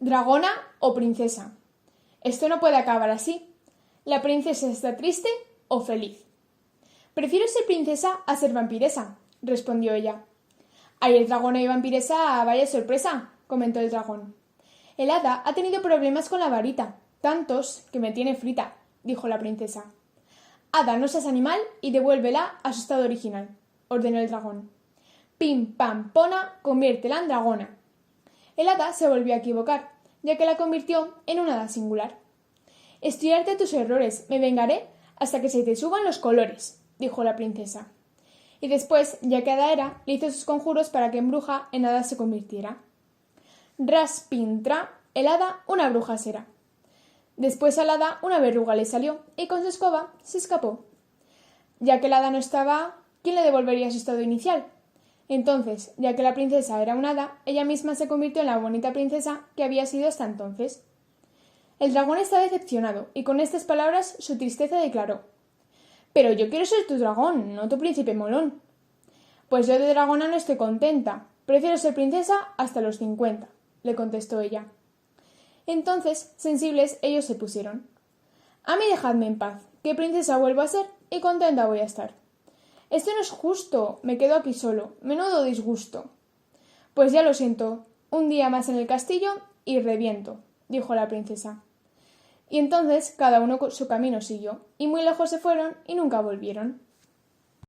¿Dragona o princesa? Esto no puede acabar así. ¿La princesa está triste o feliz? Prefiero ser princesa a ser vampiresa, respondió ella. Ayer dragona y vampiresa, vaya sorpresa, comentó el dragón. El hada ha tenido problemas con la varita, tantos que me tiene frita, dijo la princesa. Hada, no seas animal y devuélvela a su estado original, ordenó el dragón. Pim, pam, pona, conviértela en dragona. El hada se volvió a equivocar, ya que la convirtió en un hada singular. Estudiarte tus errores, me vengaré hasta que se te suban los colores, dijo la princesa. Y después, ya que hada era, le hizo sus conjuros para que en bruja en hada se convirtiera. Ras, pin, tra, el hada una bruja será. Después al hada una verruga le salió y con su escoba se escapó. Ya que el hada no estaba, ¿quién le devolvería su estado inicial? Entonces, ya que la princesa era un hada, ella misma se convirtió en la bonita princesa que había sido hasta entonces. El dragón está decepcionado y con estas palabras su tristeza declaró: «Pero yo quiero ser tu dragón, no tu príncipe molón». «Pues yo de dragona no estoy contenta. Prefiero ser princesa hasta los 50», le contestó ella. Entonces, sensibles, ellos se pusieron. «A mí dejadme en paz, que princesa vuelvo a ser y contenta voy a estar». «Esto no es justo, me quedo aquí solo, menudo disgusto». «Pues ya lo siento, un día más en el castillo y reviento», dijo la princesa. Y entonces cada uno su camino siguió, y muy lejos se fueron y nunca volvieron.